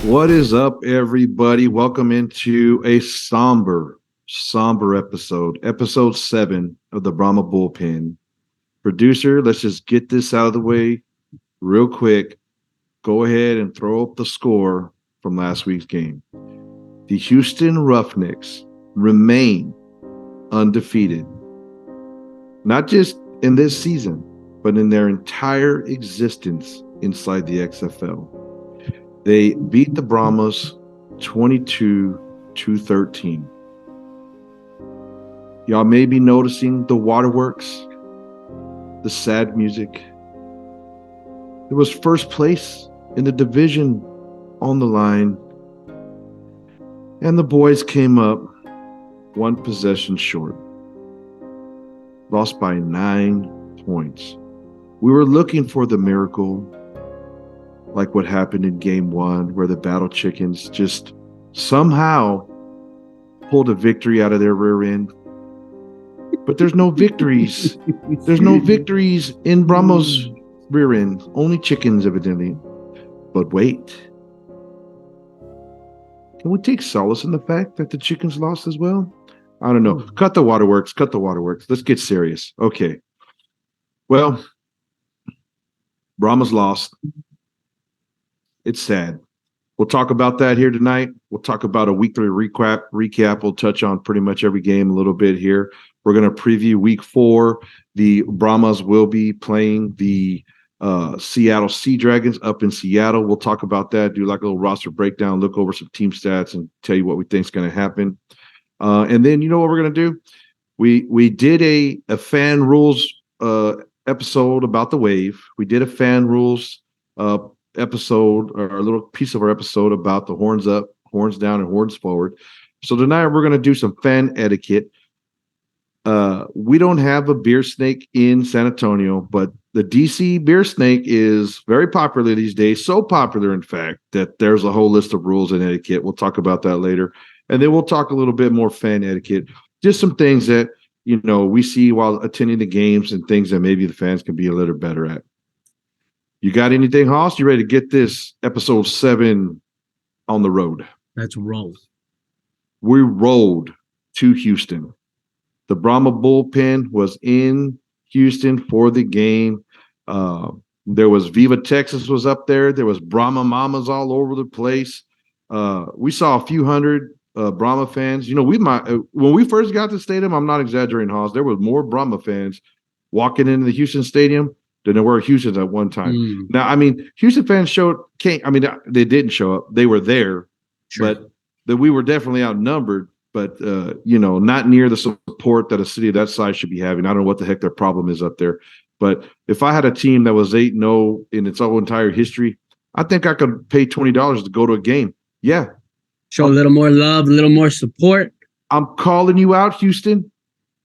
What is up, everybody? Welcome into a somber episode 7 of the Brahma Bullpen. Producer, let's just get this out of the way real quick. Go ahead and throw up the score from last week's game. The Houston Roughnecks remain undefeated, not just in this season, but in their entire existence inside the XFL. They beat the Brahmas 22-13. Y'all may be noticing the waterworks, the sad music. It was first place in the division on the line, and the boys came up one possession short. Lost by 9 points. We were looking for the miracle, like what happened in game 1, where the Battle Chickens just somehow pulled a victory out of their rear end. But there's no victories. There's no victories in Brahma's rear end. Only chickens, evidently. But wait. Can we take solace in the fact that the chickens lost as well? I don't know. Cut the waterworks. Let's get serious. Okay. Well, Brahma's lost. It's sad. We'll talk about that here tonight. We'll talk about a weekly recap. We'll touch on pretty much every game a little bit here. We're going to preview week 4. The Brahmas will be playing the Seattle Sea Dragons up in Seattle. We'll talk about that, do like a little roster breakdown, look over some team stats, and tell you what we think is going to happen. And then you know what we're going to do? We did a fan rules episode about the wave. We did a fan rules episode, or a little piece of our episode about the horns up, horns down, and horns forward. So tonight we're going to do some fan etiquette. We don't have a beer snake in San Antonio, but the DC beer snake is very popular these days. So popular, in fact, that there's a whole list of rules and etiquette. We'll talk about that later. And then we'll talk a little bit more fan etiquette, just some things that, you know, we see while attending the games and things that maybe the fans can be a little better at. You got anything, Hoss? You ready to get this episode 7 on the road? Let's roll. We rolled to Houston. The Brahma Bullpen was in Houston for the game. There was Viva Texas was up there. There was Brahma Mamas all over the place. We saw a few hundred Brahma fans. You know, when we first got to the stadium, I'm not exaggerating, Hoss, there was more Brahma fans walking into the Houston Stadium than there were Houston at one time. Now, I mean, Houston fans they didn't show up. They were there, sure, but we were definitely outnumbered. But, not near the support that a city of that size should be having. I don't know what the heck their problem is up there. But if I had a team that was 8-0 in its whole entire history, I think I could pay $20 to go to a game. Yeah. Show a little more love, a little more support. I'm calling you out, Houston.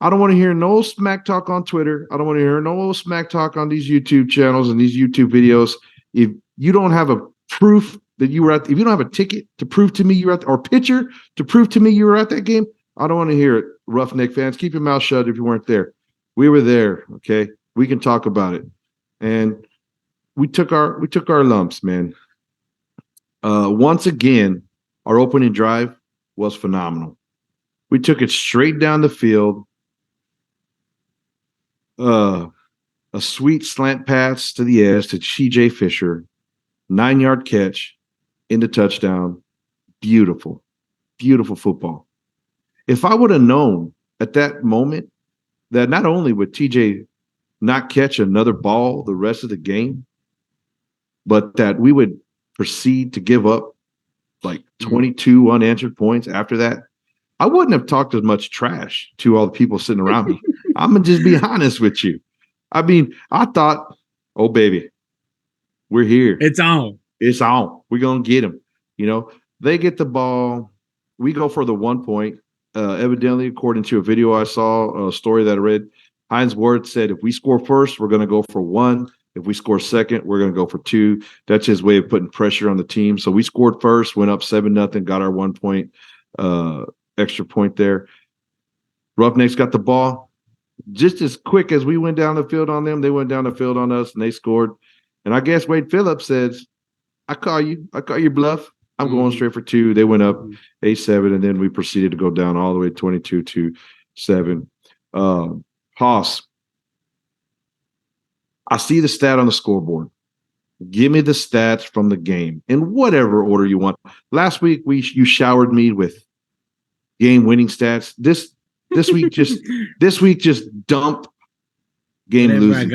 I don't want to hear no smack talk on Twitter. I don't want to hear no smack talk on these YouTube channels and these YouTube videos. If you don't have a proof that you were if you don't have a ticket to prove to me you were at, or picture to prove to me you were at that game, I don't want to hear it. Roughneck fans, keep your mouth shut if you weren't there. We were there, okay? We can talk about it. And we took our lumps, man. Once again, our opening drive was phenomenal. We took it straight down the field. A sweet slant pass to the edge to C.J. Fisher, 9-yard catch into touchdown. Beautiful, beautiful football. If I would have known at that moment that not only would TJ not catch another ball the rest of the game, but that we would proceed to give up like 22 unanswered points after that, I wouldn't have talked as much trash to all the people sitting around me. I'm going to just be honest with you. I mean, I thought, oh, baby, we're here. It's on. It's on. We're going to get them. You know, they get the ball. We go for the 1 point. Evidently, according to a video I saw, a story that I read, Hines Ward said, if we score first, we're going to go for 1. If we score second, we're going to go for 2. That's his way of putting pressure on the team. So we scored first, went up 7-0, got our 1 point, extra point there. Roughnecks got the ball. Just as quick as we went down the field on them, they went down the field on us, and they scored. And I guess Wade Phillips says, I call your bluff. I'm going straight for 2. They went up 8-7, and then we proceeded to go down all the way 22-7. Haas, I see the stat on the scoreboard. Give me the stats from the game in whatever order you want. Last week you showered me with game-winning stats. This week just dump game losing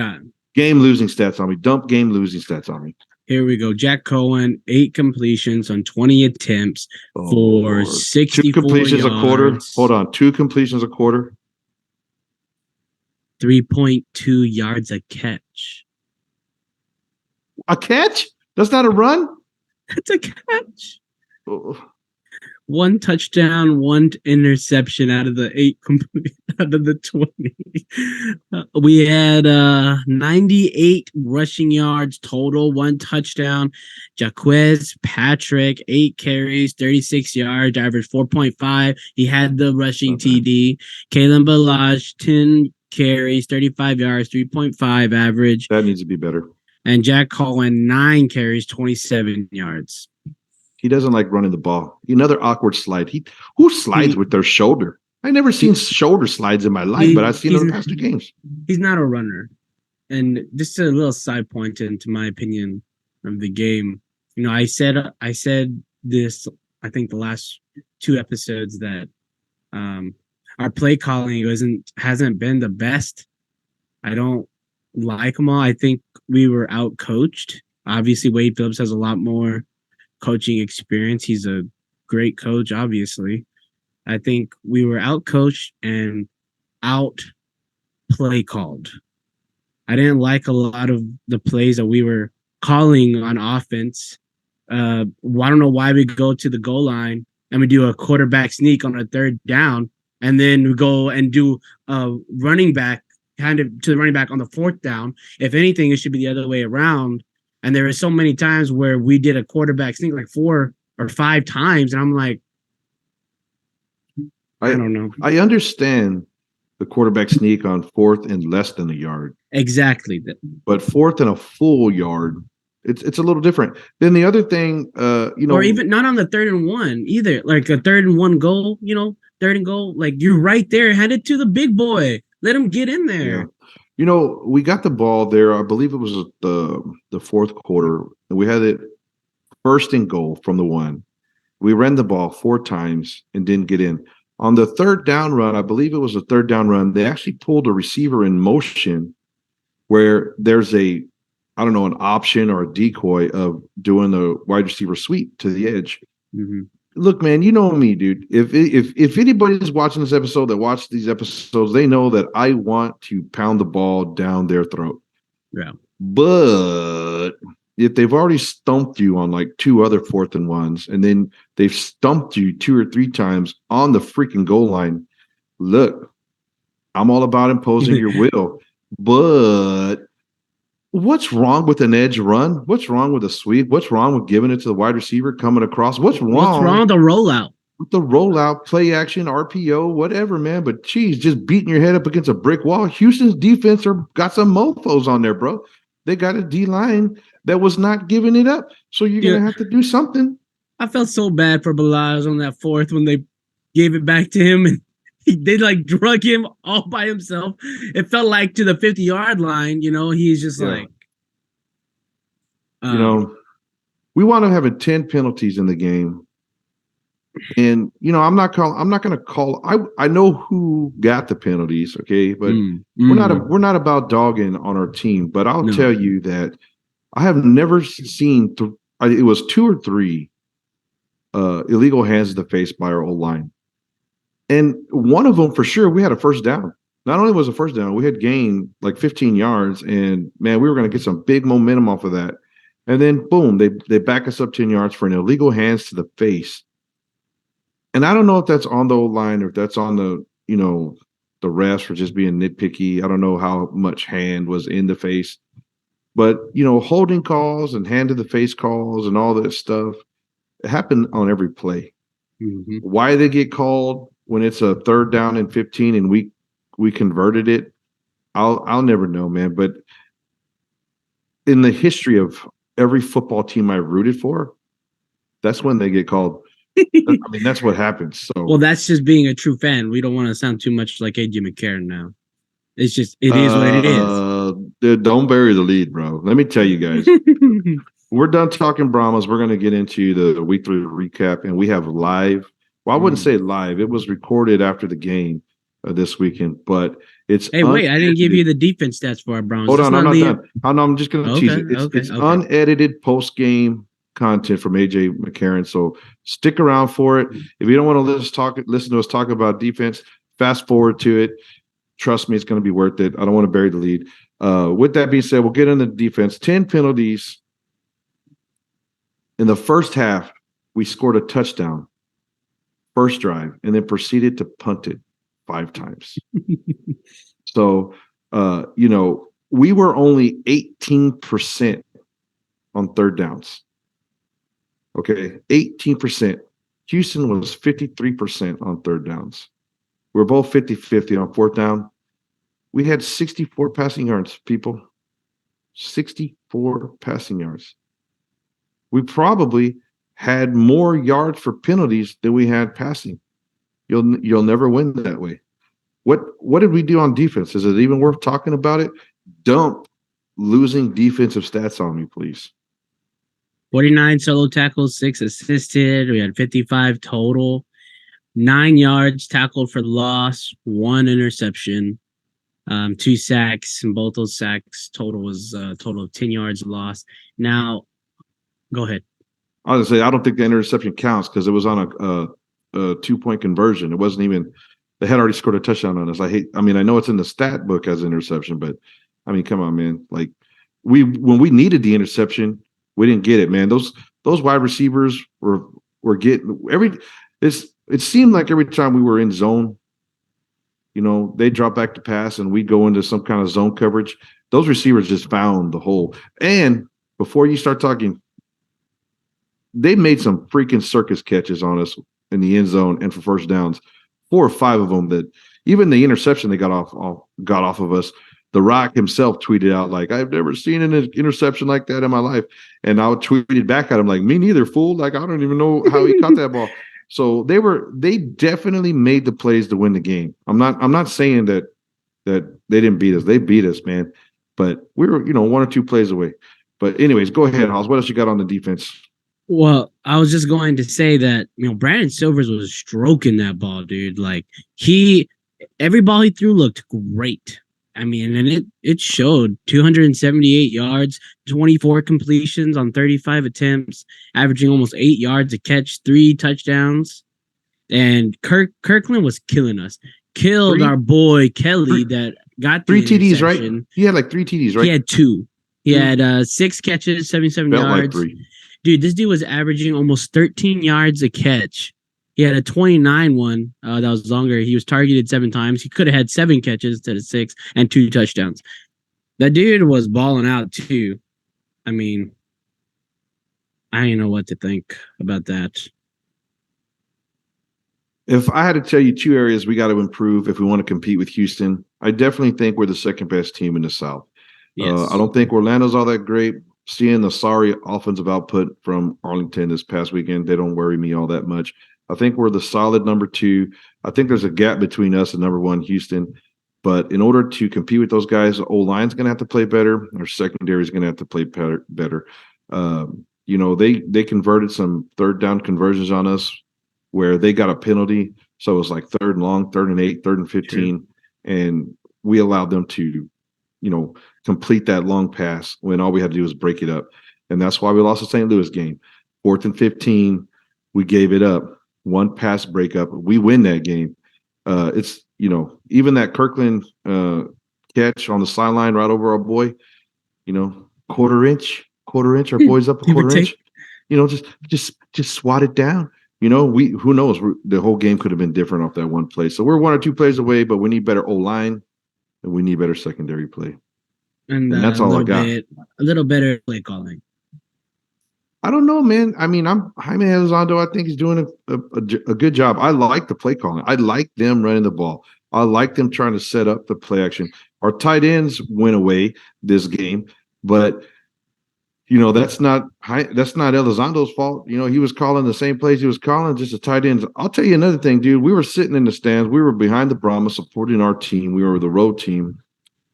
stats on me. Dump game losing stats on me. Here we go. Jack Cohen, 8 completions on 20 attempts for 64 2 completions yards. a quarter. Hold on. 2 completions a quarter. 3.2 yards a catch. A catch? That's not a run? That's a catch. Oh. 1 touchdown, 1 interception out of the 8 complete out of the 20. We had 98 rushing yards total, 1 touchdown. Jaquez Patrick, 8 carries, 36 yards, average 4.5. He had the rushing TD. Kalen Balaj, 10 carries, 35 yards, 3.5 average. That needs to be better. And Jack Cohen, 9 carries, 27 yards. He doesn't like running the ball. Another awkward slide. Who slides with their shoulder? I never seen shoulder slides in my life, but I've seen them in the past 2 games. He's not a runner. And just a little side point into my opinion of the game. You know, I said this, I think the last 2 episodes, that our play calling hasn't been the best. I don't like them all. I think we were out coached. Obviously, Wade Phillips has a lot more coaching experience. He's a great coach, obviously. I think we were out coached and out play called. I didn't like a lot of the plays that we were calling on offense. I don't know why we go to the goal line and we do a quarterback sneak on a 3rd down, and then we go and do a running back kind of to the running back on the 4th down. If anything, it should be the other way around. And there are so many times where we did a quarterback sneak like 4 or 5 times, and I'm like, I don't know. I understand the quarterback sneak on 4th and less than a yard. Exactly. But 4th and a full yard, it's a little different. Then the other thing, or even not on the 3rd and 1 either. Like a 3rd and 1 goal, 3rd and goal. Like, you're right there. Hand it to the big boy. Let him get in there. Yeah. We got the ball there. I believe it was the 4th quarter. And we had it 1st and goal from the 1. We ran the ball 4 times and didn't get in. On the 3rd down run, I believe it was a 3rd down run, they actually pulled a receiver in motion where there's an option or a decoy of doing the wide receiver sweep to the edge. Mm-hmm. Look, man, you know me, dude. If anybody's watching this episode that watched these episodes, they know that I want to pound the ball down their throat. Yeah. But if they've already stumped you on like 2 other 4th and 1s, and then they've stumped you 2 or 3 times on the freaking goal line, look, I'm all about imposing your will. But what's wrong with an edge run? What's wrong with a sweep? What's wrong with giving it to the wide receiver coming across? What's wrong with the rollout? With the rollout, play action, RPO, whatever, man. But geez, just beating your head up against a brick wall. Houston's defense got some MOFOs on there, bro. They got a D line that was not giving it up. So you're gonna have to do something. I felt so bad for Balaj on that 4th when they gave it back to him and they like drug him all by himself. It felt like to the 50-yard line, he's just like, we wound up having 10 penalties in the game. And I'm not going to call. I know who got the penalties, okay, but we're not about dogging on our team. But I'll tell you that I have never seen. It was 2 or 3 illegal hands to the face by our old line, and one of them for sure we had a first down. Not only was a first down, we had gained like 15 yards, and man, we were going to get some big momentum off of that. And then boom, they back us up 10 yards for an illegal hands to the face. And I don't know if that's on the old line or if that's on the refs for just being nitpicky. I don't know how much hand was in the face. But, holding calls and hand to the face calls and all that stuff, it happened on every play. Mm-hmm. Why they get called when it's a 3rd down and 15 and we converted it, I'll never know, man. But in the history of every football team I rooted for, that's when they get called. I mean, that's what happens. So, well, that's just being a true fan. We don't want to sound too much like AJ McCarron now. It's just it is what it is. Dude, don't bury the lead, bro. Let me tell you guys. We're done talking Brahmas. We're going to get into the weekly recap, and we have live. Well, I wouldn't say live. It was recorded after the game this weekend, but it's. Hey, wait! I didn't give you the defense stats for our Browns. Hold on, I'm not done. I'm just going to tease it. It's Okay. unedited post game content from AJ McCarron. So stick around for it. If you don't want to listen to us talk about defense, fast forward to it. Trust me, it's going to be worth it. I don't want to bury the lead. With that being said, we'll get into defense. 10 penalties. In the first half, we scored a touchdown, first drive, and then proceeded to punt it 5 times. So, we were only 18% on third downs. Okay, 18%. Houston was 53% on third downs. We're both 50-50 on fourth down. We had 64 passing yards, people. 64 passing yards. We probably had more yards for penalties than we had passing. You'll never win that way. What did we do on defense? Is it even worth talking about it? Dump losing defensive stats on me, please. 49 solo tackles, 6 assisted. We had 55 total. 9 yards tackled for loss, 1 interception, 2 sacks, and both those sacks total was a total of 10 yards lost. Now, go ahead. I was gonna say I don't think the interception counts because it was on a 2-point conversion. It wasn't even. They had already scored a touchdown on us. I know it's in the stat book as an interception, but I mean, come on, man. Like when we needed the interception, we didn't get it, man. Those wide receivers were getting it seemed like every time we were in zone, they drop back to pass and we go into some kind of zone coverage. Those receivers just found the hole. And before you start talking, they made some freaking circus catches on us in the end zone and for first downs. 4 or 5 of them that even the interception they got off of us. The Rock himself tweeted out like, I've never seen an interception like that in my life. And I tweeted back at him like, me neither, fool. Like, I don't even know how he caught that ball. So they definitely made the plays to win the game. I'm not saying that they didn't beat us. They beat us, man. But we were, 1 or 2 plays away. But anyways, go ahead, Hoss. What else you got on the defense? Well, I was just going to say that, Brandon Silvers was stroking that ball, dude. Like every ball he threw looked great. I mean, and it showed 278 yards, 24 completions on 35 attempts, averaging almost 8 yards a catch, 3 touchdowns. And Kirkland was killing us. Killed our boy Kelly that got 3 TDs, right? He had like 3 TDs, right? He had 2. He had 6 catches, 77 Felt yards. Like 3. Dude, this dude was averaging almost 13 yards a catch. He had a 29 one that was longer. He was targeted 7 times. He could have had 7 catches instead of 6 and 2 touchdowns. That dude was balling out too. I mean, I don't know what to think about that. If I had to tell you 2 areas we got to improve if we want to compete with Houston, I definitely think we're the second best team in the South. Yes. I don't think Orlando's all that great. Seeing the sorry offensive output from Arlington this past weekend, they don't worry me all that much. I think we're the solid number 2. I think there's a gap between us and number 1, Houston. But in order to compete with those guys, the O-line's going to have to play better. Our secondary is going to have to play better. They converted some third down conversions on us where they got a penalty. So it was like 3rd and long, 3rd and 8, 3rd and 15. Sure. And we allowed them to, complete that long pass when all we had to do was break it up. And that's why we lost the St. Louis game. 4th and 15, we gave it up. 1 pass breakup. We win that game. It's, even that Kirkland catch on the sideline right over our boy, quarter inch, our boy's up a quarter inch. Just swat it down. Who knows? The whole game could have been different off that 1 play. So we're 1 or 2 plays away, but we need better O-line and we need better secondary play. And that's all I got. A little better play calling. I don't know, man. I mean, Jaime Elizondo, I think he's doing a good job. I like the play calling. I like them running the ball. I like them trying to set up the play action. Our tight ends went away this game, but that's not Elizondo's fault. He was calling the same plays he was calling, just a tight ends. I'll tell you another thing, dude. We were sitting in the stands. We were behind the Brahma supporting our team. We were the road team.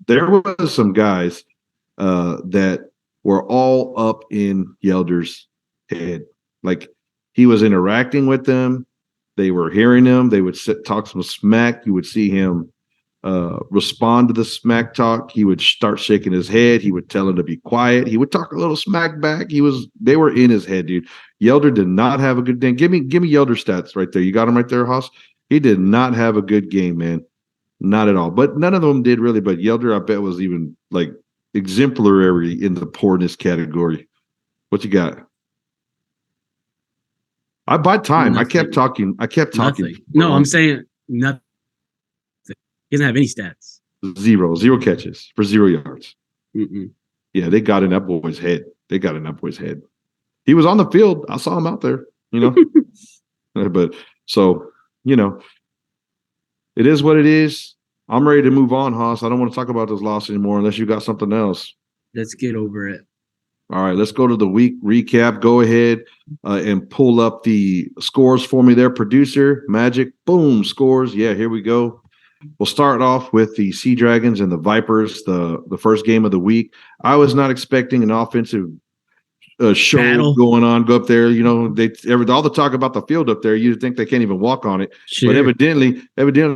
There was some guys that were all up in Yelder's head. Like, he was interacting with them. They were hearing him. They would talk some smack. You would see him respond to the smack talk. He would start shaking his head. He would tell him to be quiet. He would talk a little smack back. They were in his head, dude. Yelder did not have a good day. Give me Yelder stats right there. You got him right there, Haas. He did not have a good game, man. Not at all. But none of them did really. But Yelder, I bet, was even like exemplary in the poorness category. What you got? I bought time. Nothing. I kept talking. Nothing. No, I'm saying nothing. He doesn't have any stats. Zero catches for 0 yards. Mm-mm. Yeah, they got in that boy's head. He was on the field. I saw him out there, But so, it is what it is. I'm ready to move on, Haas. I don't want to talk about this loss anymore unless you got something else. Let's get over it. All right, let's go to the week recap. Go ahead and pull up the scores for me there, producer. Magic, boom, scores. Yeah, here we go. We'll start off with the Sea Dragons and the Vipers, the first game of the week. I was not expecting an offensive show Battle. going on. Go up there, all the talk about the field up there. You'd think they can't even walk on it, Sure. But evidently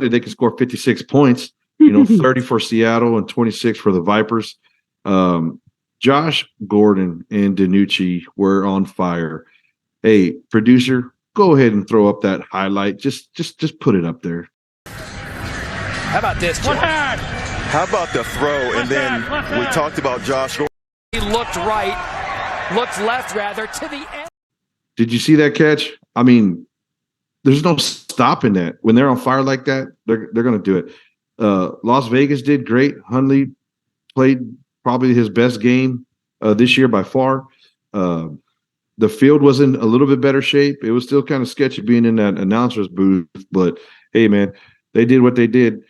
they can score 56 points. 30 for Seattle and 26 for the Vipers. Josh Gordon and DiNucci were on fire. Hey, producer, go ahead and throw up that highlight. Just put it up there. How about this, Joe? How about the throw? And then we talked about Josh Gordon. He looked left rather, to the end. Did you see that catch? I mean, there's no stopping that. When they're on fire like that, they're going to do it. Las Vegas did great. Hundley played probably his best game this year by far. The field was in a little bit better shape. It was still kind of sketchy being in that announcer's booth, but hey, man, they did what they did.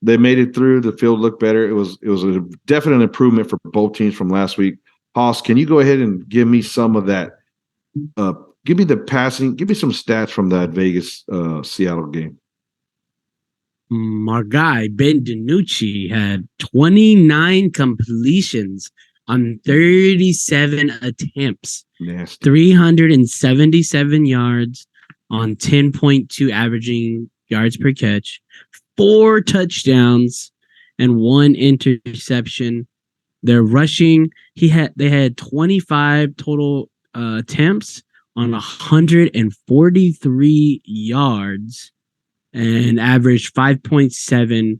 They made it through. The field looked better. It was a definite improvement for both teams from last week. Haas, can you go ahead and give me some of that? Give me the passing. Give me some stats from that Vegas Seattle game. Our guy, Ben DiNucci, had 29 completions on 37 attempts. Nasty. 377 yards on 10.2 averaging yards per catch, 4 touchdowns, and 1 interception. Their rushing, they had 25 total attempts on 143 yards and averaged 5.7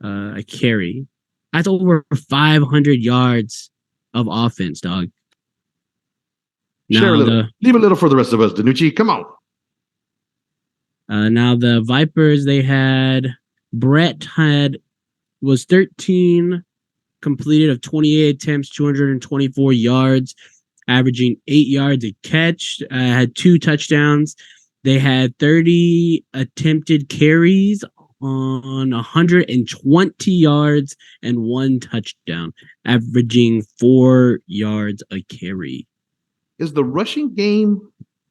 a carry. That's over 500 yards of offense, dog. Share a little. Leave a little for the rest of us, DiNucci. Come on. Now the Vipers, they had Brett was 13 completed of 28 attempts, 224 yards, averaging 8 yards a catch, had 2 touchdowns. They had 30 attempted carries on 120 yards and 1 touchdown, averaging 4 yards a carry. Is the rushing game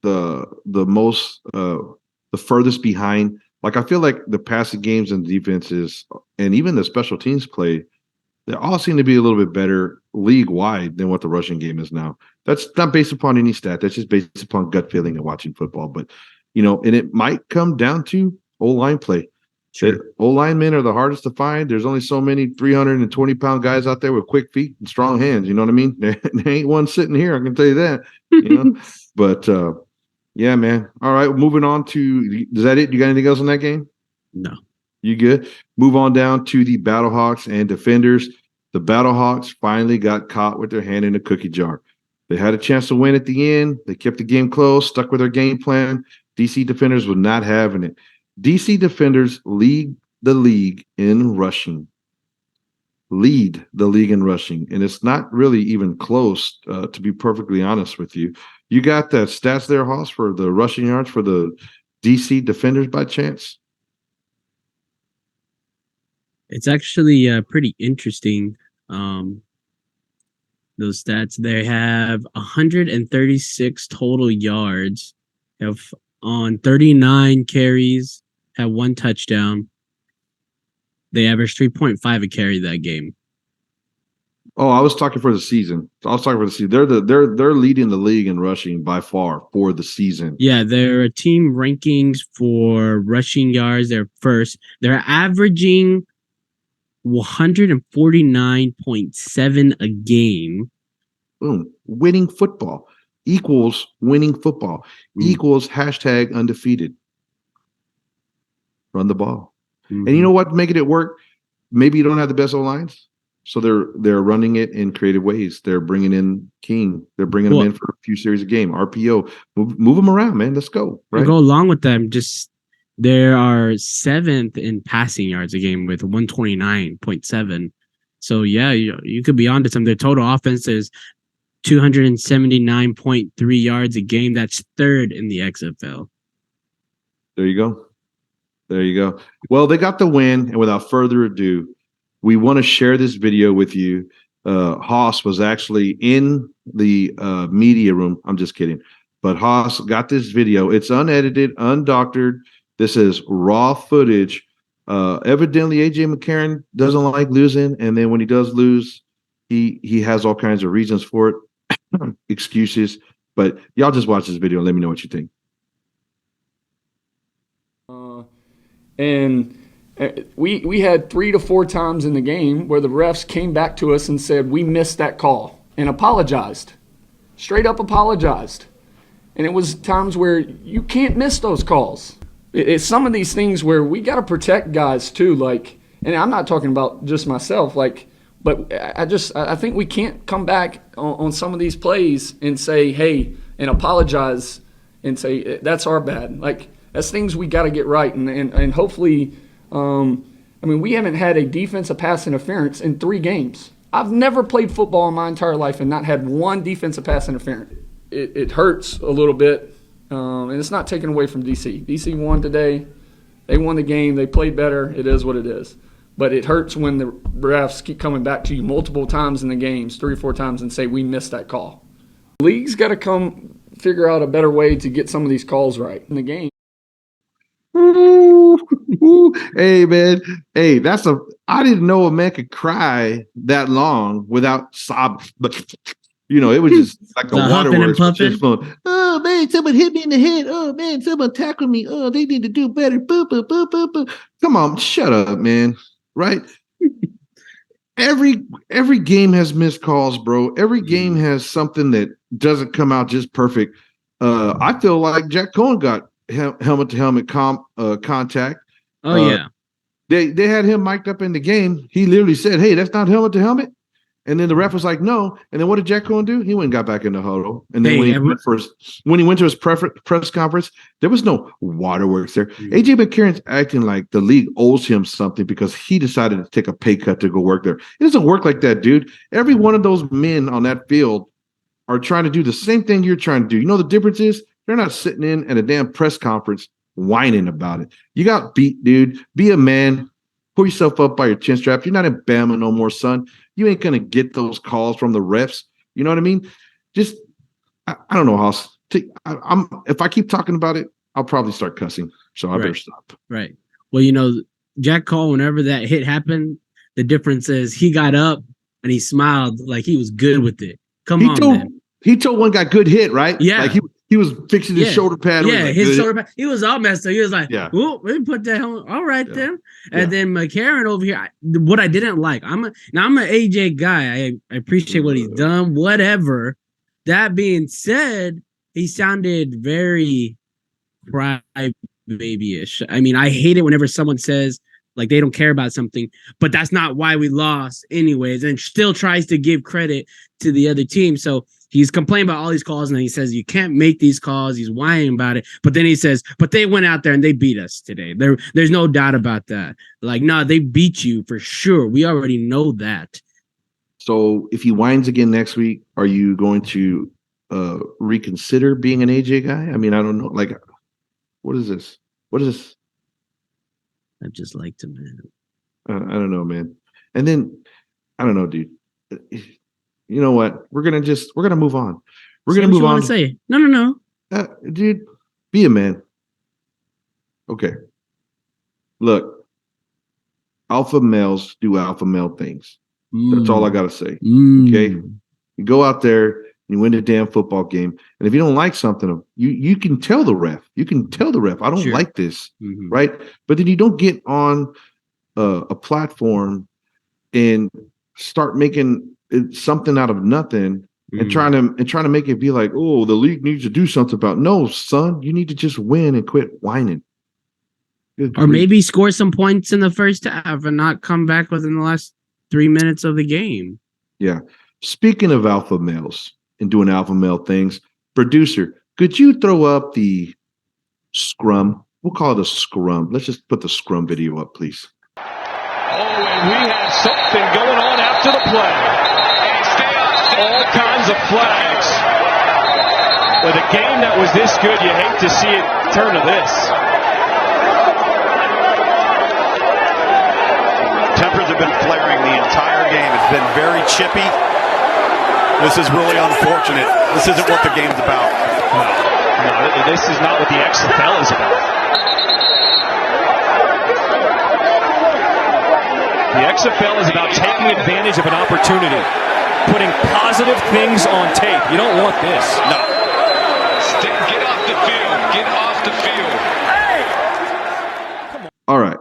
the most the furthest behind? Like, I feel like the passing games and defenses and even the special teams play, they all seem to be a little bit better league wide than what the rushing game is now. That's not based upon any stat. That's just based upon gut feeling and watching football. But, and it might come down to O-line play. Sure. O-linemen are the hardest to find. There's only so many 320-pound guys out there with quick feet and strong hands. You know what I mean? There ain't one sitting here. I can tell you that. But, yeah, man. All right, moving on to – is that it? You got anything else in that game? No. You good? Move on down to the Battlehawks and Defenders. The Battlehawks finally got caught with their hand in a cookie jar. They had a chance to win at the end. They kept the game close, stuck with their game plan. DC Defenders was not having it. DC Defenders lead the league in rushing. And it's not really even close, to be perfectly honest with you. You got that stats there, Hoss, for the rushing yards for the DC Defenders by chance? It's actually pretty interesting. those stats. They have 136 total yards. Have on 39 carries, have 1 touchdown. They averaged 3.5 a carry that game. Oh, I was talking for the season. I was talking for the season. They're leading the league in rushing by far for the season. Yeah, their team rankings for rushing yards, they're first. They're averaging 149.7 a game. Boom. Winning football equals winning football equals hashtag undefeated. Run the ball. And you know what? Making it work. Maybe you don't have the best O-lines. So they're running it in creative ways. They're bringing in King. They're bringing him in for a few series a game. RPO. Move them around, man. Let's go. Right. Go along with them. Just they are 7th in passing yards a game with 129.7. So yeah, you could be onto something. Their total offense is 279.3 yards a game. That's 3rd in the XFL. There you go. There you go. Well, they got the win, and without further ado, we want to share this video with you. Haas was actually in the media room. I'm just kidding. But Haas got this video. It's unedited, undoctored. This is raw footage. Evidently, A.J. McCarron doesn't like losing, and then when he does lose, he has all kinds of reasons for it, excuses. But y'all just watch this video and let me know what you think. And we had 3 to 4 times in the game where the refs came back to us and said, we missed that call, and apologized. Straight up apologized. And it was times where you can't miss those calls. It's some of these things where we got to protect guys too. Like, and I'm not talking about just myself, like, but I think we can't come back on some of these plays and say, hey, and apologize and say, that's our bad. Like, that's things we got to get right. And hopefully, we haven't had a defensive pass interference in 3 games. I've never played football in my entire life and not had 1 defensive pass interference. It hurts a little bit, and it's not taken away from DC. DC won today. They won the game. They played better. It is what it is. But it hurts when the refs keep coming back to you multiple times in the games, 3 or 4 times, and say, we missed that call. The league's got to come figure out a better way to get some of these calls right in the game. Hey, man. Hey, I didn't know a man could cry that long without sobbing. But, it was just like the waterworks. Just flowing. Oh, man, someone hit me in the head. Oh, man, someone tackled me. Oh, they need to do better. Boop, boop, boop, boop, boop. Come on, shut up, man. Right? Every game has missed calls, bro. Every game has something that doesn't come out just perfect. I feel like Jack Cohen got helmet-to-helmet contact. Oh, yeah. They had him mic'd up in the game. He literally said, hey, that's not helmet-to-helmet. And then the ref was like, no. And then what did Jack Cohen do? He went and got back in the huddle. And then when he went to his press conference, there was no waterworks there. A.J. McCarron's acting like the league owes him something because he decided to take a pay cut to go work there. It doesn't work like that, dude. Every one of those men on that field are trying to do the same thing you're trying to do. You know the difference is? They're not sitting in at a damn press conference whining about it. You got beat, dude. Be a man. Pull yourself up by your chin strap. You're not in Bama no more, son. You ain't going to get those calls from the refs. You know what I mean? Just, I don't know, Hoss. If I keep talking about it, I'll probably start cussing. So I better stop. Right. Well, Jack Cole, whenever that hit happened, the difference is he got up and he smiled like he was good with it. Man. He told one guy, good hit, right? Yeah. Like he was fixing his shoulder pad. Yeah, his shoulder pad. He was all messed up. He was like, yeah. "Ooh, let me put that on." All right, then. And then McCarron over here. What I didn't like, I'm an AJ guy. I appreciate what he's done. Whatever. That being said, he sounded very crybaby-ish. I mean, I hate it whenever someone says like they don't care about something, but that's not why we lost, anyways, and still tries to give credit to the other team. So he's complaining about all these calls, and then he says, you can't make these calls. He's whining about it. But then he says, but they went out there and they beat us today. There's no doubt about that. Like, no, they beat you for sure. We already know that. So if he whines again next week, are you going to reconsider being an AJ guy? I mean, I don't know. Like, what is this? I just liked him, man. I don't know, man. And then, I don't know, dude. you know what? We're gonna move on. We're Say gonna what move you on. want to say. No. Dude, be a man. Okay. Look, alpha males do alpha male things. That's all I gotta say. Okay. You go out there, you win a damn football game, and if you don't like something, you can tell the ref. You can tell the ref, I don't Sure. like this, right? But then you don't get on a platform and start making something out of nothing and trying to make it be like, oh, the league needs to do something about. No, son, you need to just win and quit whining. Or maybe score some points in the first half and not come back within the last 3 minutes of the game. Yeah. Speaking of alpha males and doing alpha male things, producer, could you throw up the scrum? We'll call it a scrum. Let's just put the scrum video up, please. Oh, and we have something going on after the play. All kinds of flags. With a game that was this good, you hate to see it turn to this. Tempers have been flaring the entire game. It's been very chippy. This is really unfortunate. This isn't what the game's about. No, this is not what the XFL is about. The XFL is about taking advantage of an opportunity, putting positive things on tape. You don't want this. No. Get off the field. Get off the field. All right.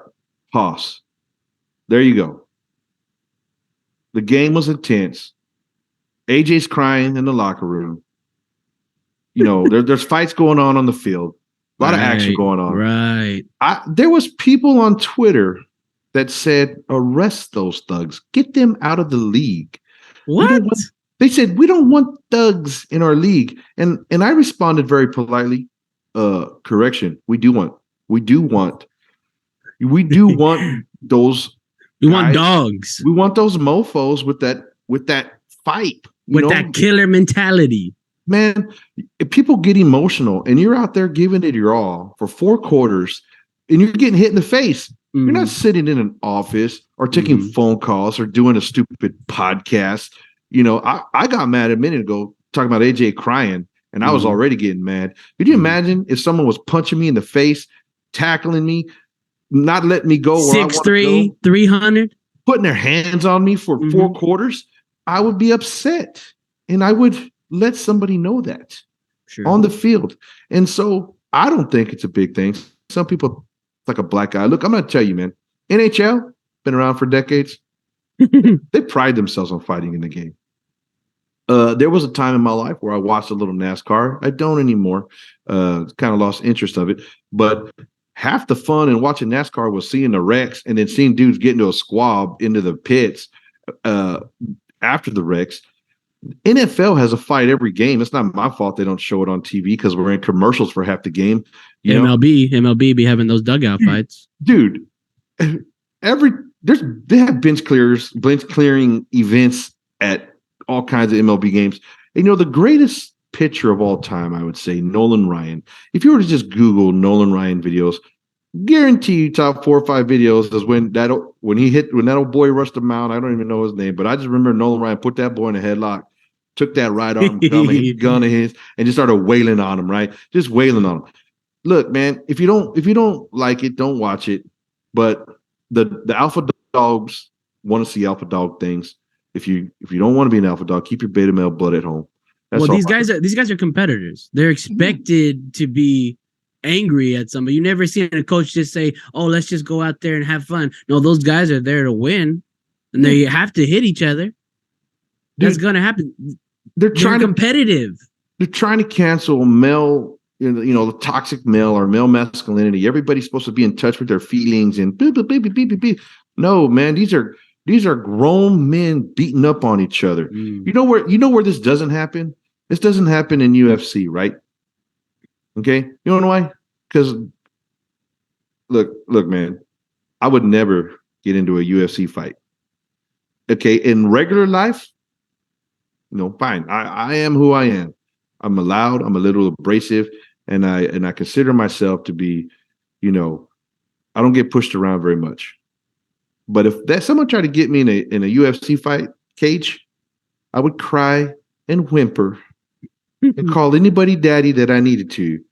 Pause. There you go. The game was intense. AJ's crying in the locker room. You know, there's fights going on the field. A lot of action going on. Right. There was people on Twitter that said, arrest those thugs. Get them out of the league. What? They said, we don't want thugs in our league. And I responded very politely, correction. We do want those. We want dogs. We want those mofos with that fight. With that killer mentality. Man, if people get emotional and you're out there giving it your all for 4 quarters and you're getting hit in the face, you're not sitting in an office or taking phone calls or doing a stupid podcast. You know, I got mad a minute ago talking about AJ crying and I was already getting mad. Could you imagine if someone was punching me in the face, tackling me, not letting me go where 6'3", 300, putting their hands on me for 4 quarters? I would be upset and I would let somebody know that on the field. And so I don't think it's a big thing. Some people, it's like a black guy. Look, I'm going to tell you, man, NHL, been around for decades. They pride themselves on fighting in the game. There was a time in my life where I watched a little NASCAR. I don't anymore. Kind of lost interest of it. But half the fun in watching NASCAR was seeing the wrecks and then seeing dudes get into a squab into the pits after the wrecks. NFL has a fight every game. It's not my fault they don't show it on TV because we're in commercials for half the game. MLB be having those dugout fights. Dude, they have bench clearing events at all kinds of MLB games. And, you know, the greatest pitcher of all time, I would say, Nolan Ryan. If you were to just Google Nolan Ryan videos, guarantee you top 4 or 5 videos is when that old boy rushed the mound. I don't even know his name, but I just remember Nolan Ryan put that boy in a headlock, took that right arm gun of his, and just started wailing on him, right? Just wailing on him. Look, man, if you don't like it, don't watch it. But the alpha dogs want to see alpha dog things. If you don't want to be an alpha dog, keep your beta male blood at home. That's these guys are competitors. They're expected to be angry at somebody. You never see a coach just say, "Oh, let's just go out there and have fun." No, those guys are there to win, and they have to hit each other. That's gonna happen. They're competitive. They're trying to cancel male, you know, the toxic male or male masculinity. Everybody's supposed to be in touch with their feelings and no, man, these are grown men beating up on each other. You know where this doesn't happen? This doesn't happen in UFC, right? Okay, you know why? Because look, man, I would never get into a UFC fight. Okay, in regular life, you know, fine. I am who I am. I'm loud. I'm a little abrasive, and I consider myself to be, you know, I don't get pushed around very much. But if someone tried to get me in a UFC fight cage, I would cry and whimper and call anybody daddy that I needed to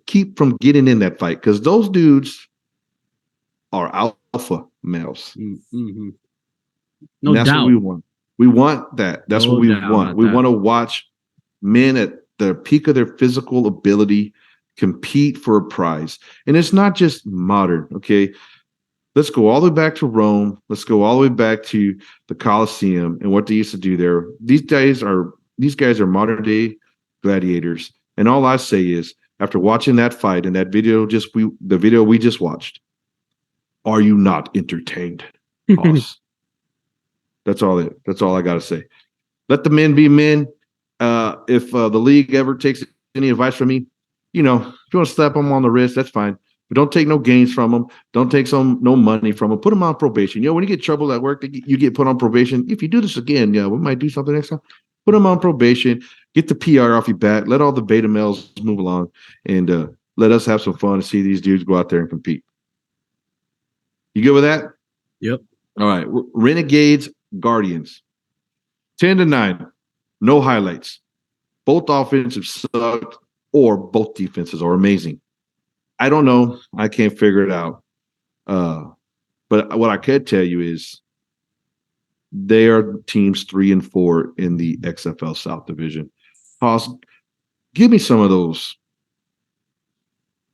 keep from getting in that fight, because those dudes are alpha males. Mm-hmm. No doubt. That's what we want. We want that. That's what we want. We want to watch men at the peak of their physical ability compete for a prize. And it's not just modern, okay? Let's go all the way back to Rome. Let's go all the way back to the Colosseum and what they used to do there. These guys are modern day gladiators. And all I say is, after watching that fight and that video, the video we just watched, are you not entertained? Pause. That's all I got to say. Let the men be men. If the league ever takes any advice from me, if you want to slap them on the wrist, that's fine. But don't take no gains from them. Don't take no money from them. Put them on probation. When you get trouble at work, you get put on probation. If you do this again, we might do something next time. Put them on probation. Get the PR off your back. Let all the beta males move along, and let us have some fun and see these dudes go out there and compete. You good with that? Yep. All right. Renegades, Guardians. 10-9. No highlights. Both offensive sucked, or both defenses are amazing. I don't know. I can't figure it out. But what I could tell you is they are teams 3 and 4 in the XFL South Division. Pause. Give me some of those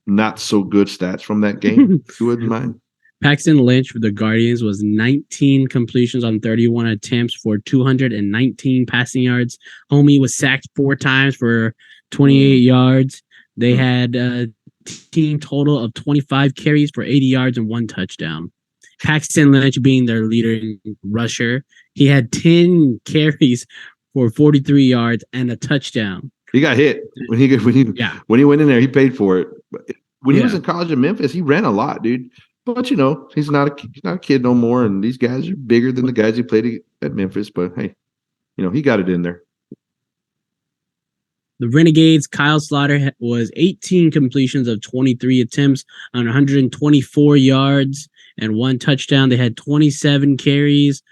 not so good stats from that game, if you wouldn't mind. Paxton Lynch for the Guardians was 19 completions on 31 attempts for 219 passing yards. Homie was sacked 4 times for 28 yards. They had a team total of 25 carries for 80 yards and 1 touchdown. Paxton Lynch being their leading rusher, he had 10 carries for 43 yards and a touchdown. He got hit when he went in there. He paid for it. When he was in college in Memphis, he ran a lot, dude. But he's not a kid no more, and these guys are bigger than the guys he played at Memphis. But hey, he got it in there. The Renegades, Kyle Slaughter was 18 completions of 23 attempts on 124 yards and 1 touchdown. They had 27 carries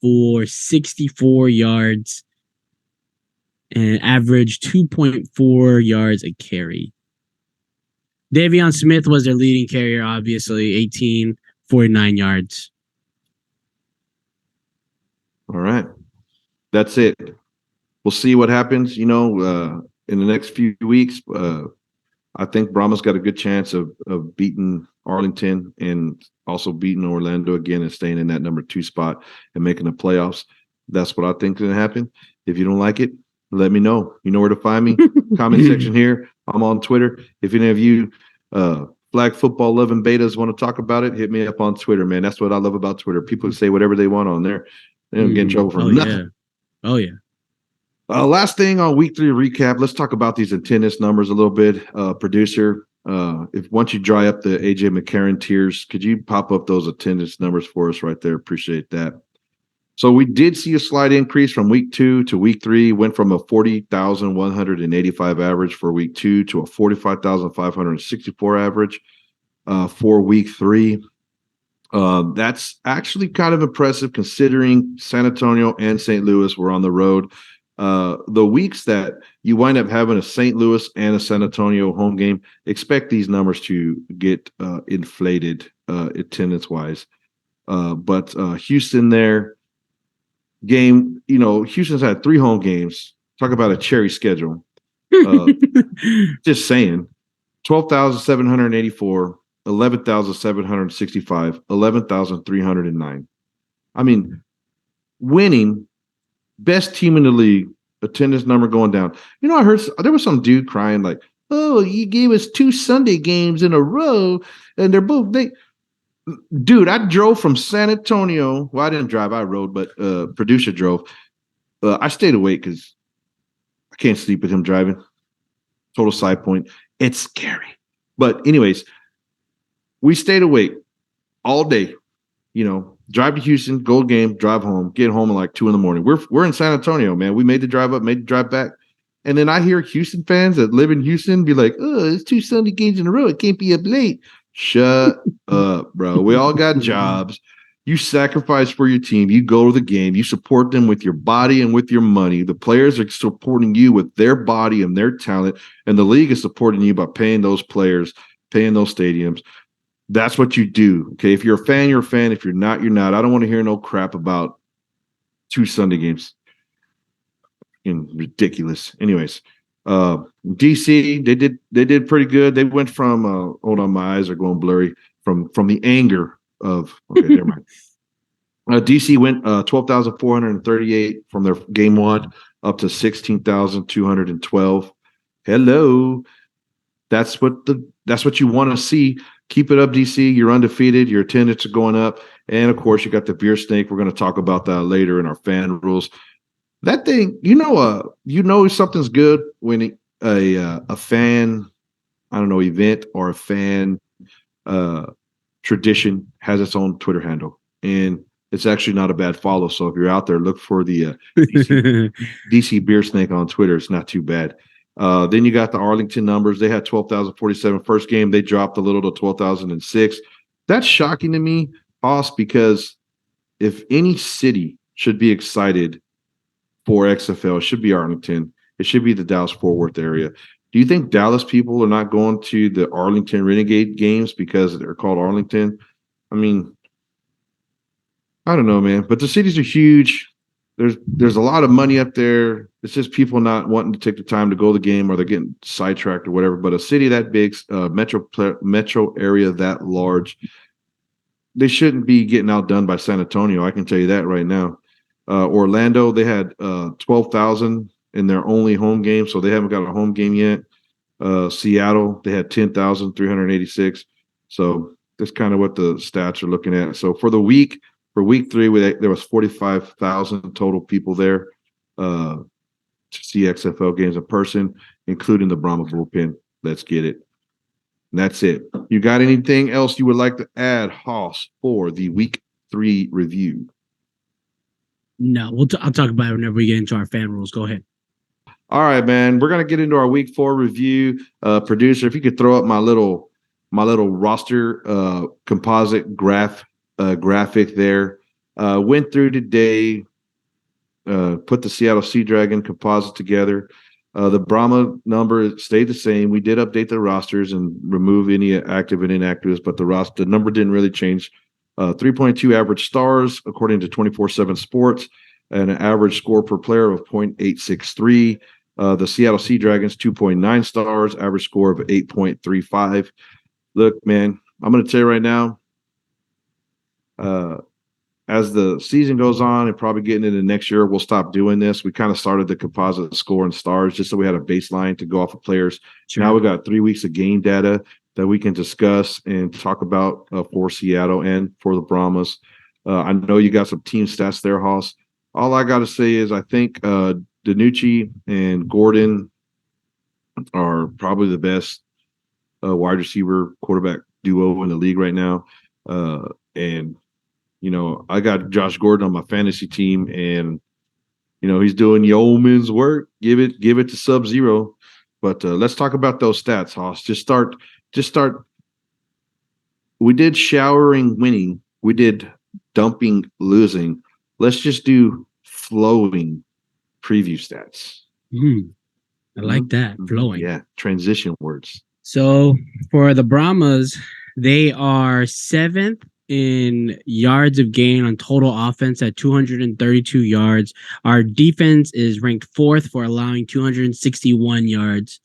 for 64 yards and averaged 2.4 yards a carry. Davion Smith was their leading carrier, obviously, 18, 49 yards. All right. That's it. We'll see what happens, in the next few weeks. I think Brahma's got a good chance of beating Arlington and also beating Orlando again and staying in that number 2 spot and making the playoffs. That's what I think is going to happen. If you don't like it, let me know. You know where to find me. Comment section here. I'm on Twitter. If any of you flag football loving betas want to talk about it, hit me up on Twitter, man. That's what I love about Twitter. People say whatever they want on there. They don't get in trouble for nothing. Oh, yeah. Last thing on week 3 recap, let's talk about these attendance numbers a little bit. Producer, once you dry up the AJ McCarron tears, could you pop up those attendance numbers for us right there? Appreciate that. So we did see a slight increase from week 2 to week 3. Went from a 40,185 average for week 2 to a 45,564 average for week 3. That's actually kind of impressive considering San Antonio and St. Louis were on the road. The weeks that you wind up having a St. Louis and a San Antonio home game, expect these numbers to get inflated attendance-wise. But Houston there, game, Houston's had 3 home games. Talk about a cherry schedule. Just saying, 12,784, 11,765, 11,309. I mean, winning, best team in the league, attendance number going down. I heard there was some dude crying like, "Oh, you gave us 2 Sunday games in a row, and they're both they." Dude, I drove from San Antonio. Well, I didn't drive, I rode, but producer drove. I stayed awake because I can't sleep with him driving. Total side point. It's scary. But anyways, we stayed awake all day. Drive to Houston, go game, drive home, get home at like 2 a.m. We're in San Antonio, man. We made the drive up, made the drive back. And then I hear Houston fans that live in Houston be like, "Oh, it's 2 Sunday games in a row. It can't be up late." Shut up, bro. We all got jobs. You sacrifice for your team. You go to the game. You support them with your body and with your money. The players are supporting you with their body and their talent, and the league is supporting you by paying those players, paying those stadiums. That's what you do. Okay, if you're a fan, you're a fan. If you're not, you're not. I don't want to hear no crap about 2 Sunday games. Ridiculous. Anyways, DC, they did pretty good. They went from hold on, my eyes are going blurry from the anger of never mind. DC went 12,438 from their game 1 up to 16,212. Hello. That's what you want to see. Keep it up, DC. You're undefeated. Your attendance are going up. And of course, you got the beer snake. We're going to talk about that later in our fan rules. That thing, something's good when a fan, I don't know, event or a fan tradition has its own Twitter handle, and it's actually not a bad follow. So if you're out there, look for the DC Beer Snake on Twitter. It's not too bad. Then you got the Arlington numbers. They had 12,047 first game. They dropped a little to 12,006. That's shocking to me, Hoss, because if any city should be excited for XFL, it should be Arlington. It should be the Dallas-Fort Worth area. Do you think Dallas people are not going to the Arlington Renegade games because they're called Arlington? I mean, I don't know, man. But the cities are huge. There's a lot of money up there. It's just people not wanting to take the time to go to the game, or they're getting sidetracked or whatever. But a city that big, metro area that large, they shouldn't be getting outdone by San Antonio. I can tell you that right now. Orlando, they had 12,000 in their only home game, so they haven't got a home game yet. Seattle, they had 10,386. So that's kind of what the stats are looking at. So for week 3, there was 45,000 total people there to see XFL games in person, including the Brahma Bullpen. Let's get it. And that's it. You got anything else you would like to add, Hoss, for the week 3 review? No, I'll talk about it whenever we get into our fan rules. Go ahead. All right, man. We're gonna get into our week 4 review. Producer, if you could throw up my little roster composite graphic there. Went through today. Put the Seattle Sea Dragon composite together. The Brahma number stayed the same. We did update the rosters and remove any active and inactives, but the number didn't really change. 3.2 average stars according to 24/7 Sports, and an average score per player of 0.863. The Seattle Sea Dragons 2.9 stars, average score of 8.35. Look, man, I'm going to tell you right now, as the season goes on and probably getting into next year, we'll stop doing this. We kind of started the composite score and stars just so we had a baseline to go off of players. Sure. Now we got 3 weeks of game data that we can discuss and talk about for Seattle and for the Brahmas. I know you got some team stats there, Hoss. All I got to say is I think Danucci and Gordon are probably the best wide receiver quarterback duo in the league right now. And, I got Josh Gordon on my fantasy team, and, he's doing yeoman's work. Give it to Sub-Zero. But let's talk about those stats, Hoss. Just start. We did showering winning. We did dumping losing. Let's just do flowing preview stats. I like that. Flowing. Yeah. Transition words. So for the Brahmas, they are 7th in yards of gain on total offense at 232 yards. Our defense is ranked 4th for allowing 261 yards,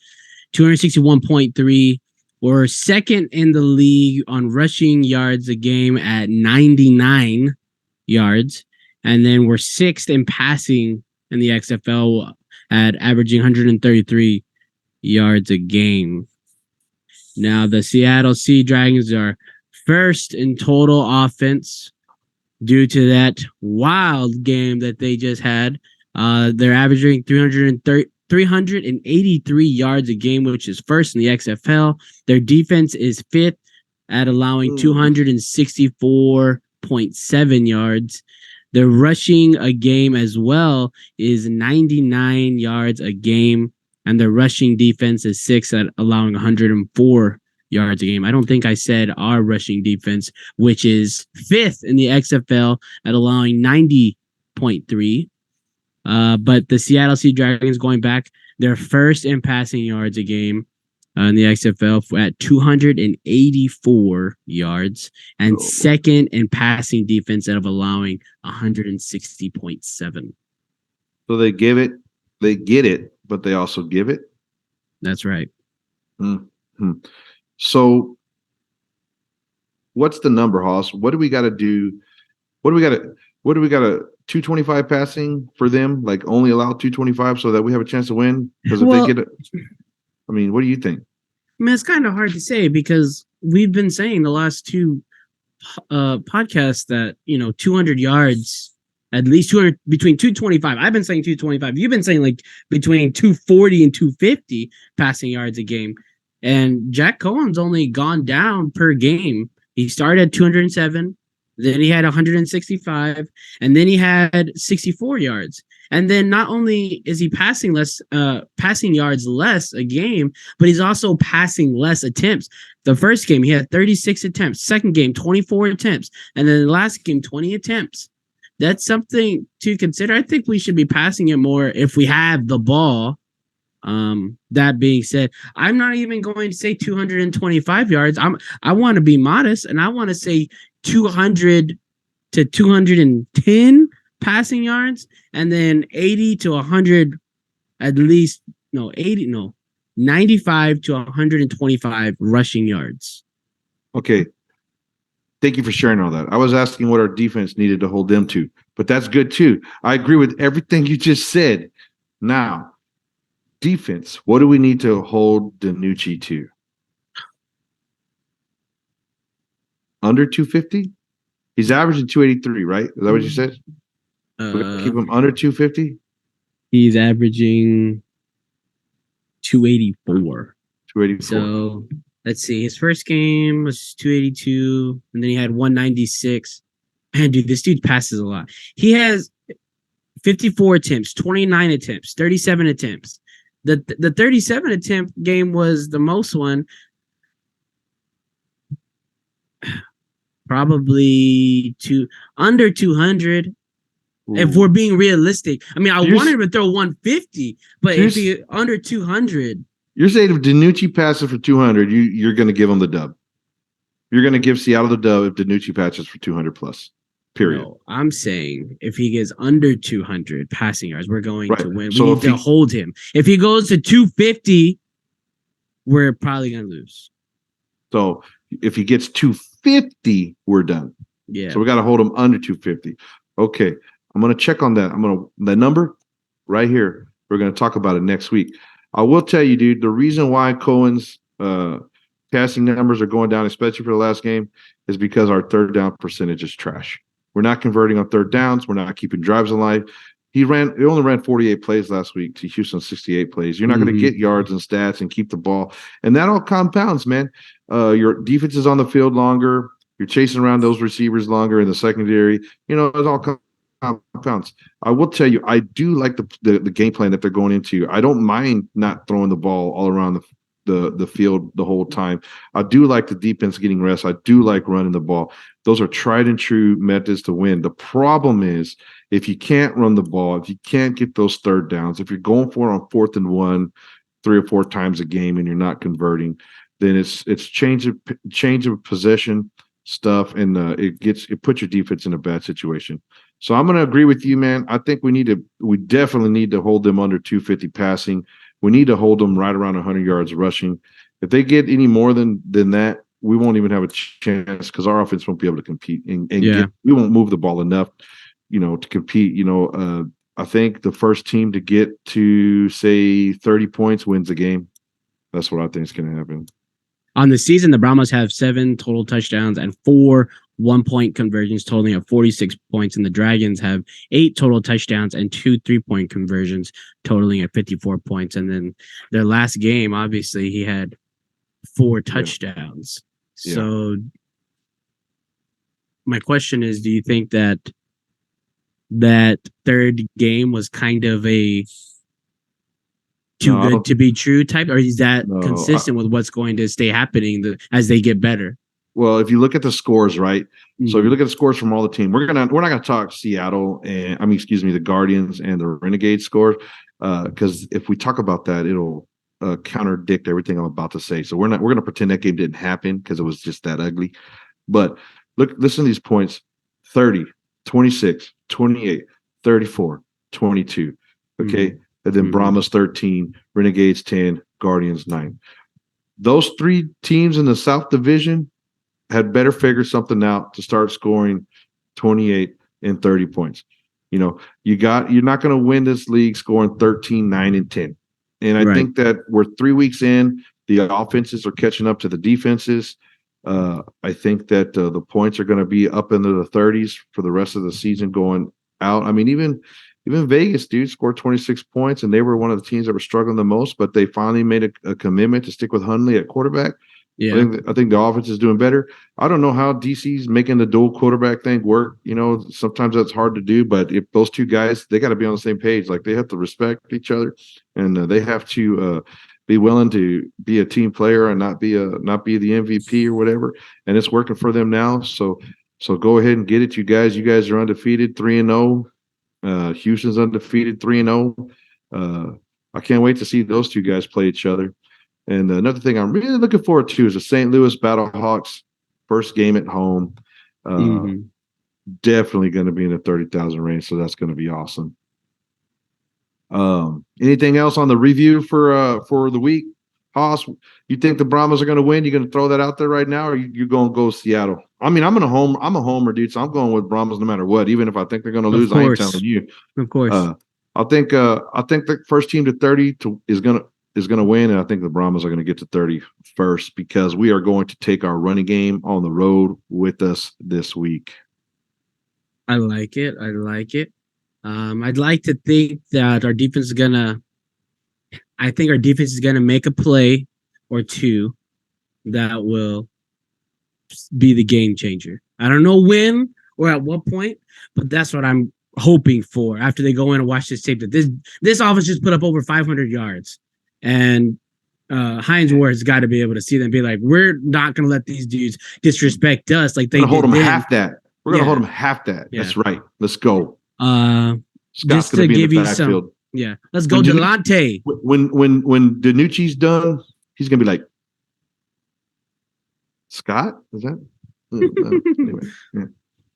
261.3. We're 2nd in the league on rushing yards a game at 99 yards. And then we're 6th in passing in the XFL at averaging 133 yards a game. Now, the Seattle Sea Dragons are 1st in total offense due to that wild game that they just had. They're averaging 383 yards a game, which is 1st in the XFL. Their defense is 5th at allowing 264.7 yards. Their rushing a game as well is 99 yards a game, and their rushing defense is 6th at allowing 104 yards a game. I don't think I said our rushing defense, which is 5th in the XFL at allowing 90.3. But the Seattle Sea Dragons going back, they're first in passing yards a game in the XFL at 284 yards and second in passing defense out of allowing 160.7. So they get it, but they also give it. That's right. Mm-hmm. So what's the number, Hoss? What do we got to do? What do we got to 225 passing for them? Like only allow 225 so that we have a chance to win? Because if they get it, I mean, what do you think? I mean, it's kind of hard to say because we've been saying the last two podcasts that, 200 yards, at least 200, between 225. I've been saying 225. You've been saying like between 240 and 250 passing yards a game. And Jack Cohen's only gone down per game. He started at 207. Then he had 165, and then he had 64 yards. And then not only is he passing yards less a game, but he's also passing less attempts. The first game, he had 36 attempts. Second game, 24 attempts. And then the last game, 20 attempts. That's something to consider. I think we should be passing it more if we have the ball. That being said, I'm not even going to say 225 yards. I want to be modest, and I want to say 200 to 210 passing yards, and then 80 to 100, 95 to 125 rushing yards. Okay. Thank you for sharing all that. I was asking what our defense needed to hold them to, but that's good too. I agree with everything you just said. Now, defense, what do we need to hold DiNucci to? Under 250? He's averaging 283, right? Is that what you said? We're going to keep him under 250? He's averaging 284. 284. So let's see. His first game was 282, and then he had 196. Man, dude, this dude passes a lot. He has 54 attempts, 29 attempts, 37 attempts. The 37 attempt game was the most one. Probably under 200. Ooh. If we're being realistic. I mean, I wanted him to throw 150, but if he under 200. You're saying if DiNucci passes for 200, you're going to give him the dub. You're going to give Seattle the dub if DiNucci passes for 200 plus. Period. No, I'm saying if he gets under 200 passing yards, we're going to win. We need to hold him. If he goes to 250, we're probably going to lose. So if he gets 250, we're done. Yeah. So we got to hold him under 250. Okay. I'm going to check on that. The number right here. We're going to talk about it next week. I will tell you, dude, the reason why Cohen's passing numbers are going down, especially for the last game, is because our third down percentage is trash. We're not converting on third downs. We're not keeping drives alive. He only ran 48 plays last week to Houston's 68 plays. You're not going to get yards and stats and keep the ball. And that all compounds, man. Your defense is on the field longer. You're chasing around those receivers longer in the secondary. It all compounds. I will tell you, I do like the game plan that they're going into. I don't mind not throwing the ball all around the field the whole time. I do like the defense getting rest. I do like running the ball. Those are tried and true methods to win. The problem is if you can't run the ball, if you can't get those third downs, if you're going for it on 4th and 1 3 or 4 times a game and you're not converting, then it's change of possession stuff, and it puts your defense in a bad situation. So I'm going to agree with you, man. I think we definitely need to hold them under 250 passing. We need to hold them right around 100 yards rushing. If they get any more than that, we won't even have a chance because our offense won't be able to compete we won't move the ball enough, to compete. I think the first team to get to say 30 points wins the game. That's what I think is going to happen. On the season, the Brahmas have 7 total touchdowns and 4 1-point conversions, totaling at 46 points, and the Dragons have 8 total touchdowns and 2 3-point conversions, totaling at 54 points. And then their last game, obviously, he had 4 touchdowns. Yeah. So my question is, do you think that third game was kind of a too No, I good don't- to be true type, or is that No, consistent with what's going to stay happening as they get better? Well, if you look at the scores, right? So if you Mhm. look at the scores from all the teams, we're not gonna talk Seattle and the Guardians and the Renegade scores, because if we talk about that, it'll contradict everything I'm about to say. So we're gonna pretend that game didn't happen because it was just that ugly. But listen to these points: 30, 26, 28, 34, 22. Okay. And then Mhm. Brahmas 13, Renegades 10, Guardians 9. Those three teams in the South Division had better figure something out to start scoring 28 and 30 points. You're not going to win this league scoring 13, 9, and 10. And I Right. think that we're 3 weeks in, the offenses are catching up to the defenses. I think that the points are going to be up into the 30s for the rest of the season going out. I mean, even Vegas, dude, scored 26 points, and they were one of the teams that were struggling the most, but they finally made a commitment to stick with Hundley at quarterback. Yeah. I think the offense is doing better. I don't know how DC's making the dual quarterback thing work. Sometimes that's hard to do, but if those two guys, they got to be on the same page. Like, they have to respect each other, and they have to be willing to be a team player and not be the MVP or whatever. And it's working for them now. So go ahead and get it, you guys. You guys are undefeated, 3-0. Houston's undefeated, 3-0. I can't wait to see those two guys play each other. And another thing I'm really looking forward to is the St. Louis Battlehawks first game at home. Definitely going to be in the 30,000 range, so that's going to be awesome. Anything else on the review for the week? Haas, you think the Brahmas are going to win? You going to throw that out there right now, or you going to go Seattle? I mean, I'm a homer, dude, so I'm going with Brahmas no matter what. Even if I think they're going to lose, I ain't telling you. Of course. I think the first team to 30 is going to win, and I think the Brahmas are going to get to 30 first, because we are going to take our running game on the road with us this week. I like it. I'd like to think that our defense is gonna make a play or two that will be the game changer. I don't know when or at what point, but that's what I'm hoping for after they go in and watch this tape, that this offense just put up over 500 yards. And Hines Ward has got to be able to see them and be like, we're not going to let these dudes disrespect us like they We're going to hold them then. half that. We're going to hold them half that. Yeah. That's right. Let's go. Scott's just going to to be in give the you backfield. let's go, Delonte. When Danucci's done, he's going to be like, Scott? Is that? Anyway, yeah.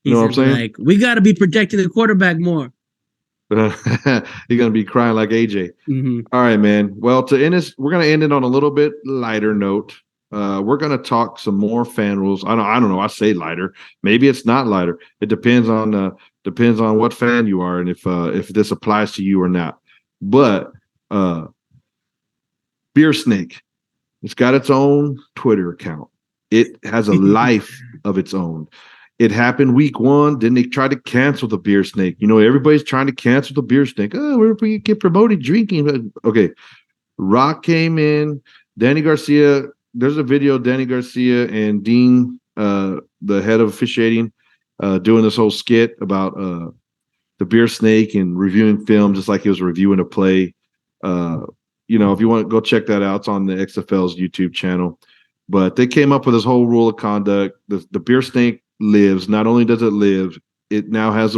You know what I'm saying? Like, we got to be protecting the quarterback more. He's going to be crying like AJ. Mm-hmm. All right, man. Well, to end this, we're going to end it on a little bit lighter note. We're going to talk some more fan rules. I don't know. I say lighter. Maybe it's not lighter. It depends on what fan you are and if this applies to you or not. But Beer Snake, it's got its own Twitter account. It has a life of its own. It happened week 1. Then they tried to cancel the Beer Snake. Everybody's trying to cancel the Beer Snake. Oh, we get promoted drinking. Okay. Rock came in. Danny Garcia. There's a video of Danny Garcia and Dean, the head of officiating, doing this whole skit about the Beer Snake and reviewing film, just like he was reviewing a play. If you want to go check that out, it's on the XFL's YouTube channel. But they came up with this whole rule of conduct. The Beer Snake lives. Not only does it live, it now has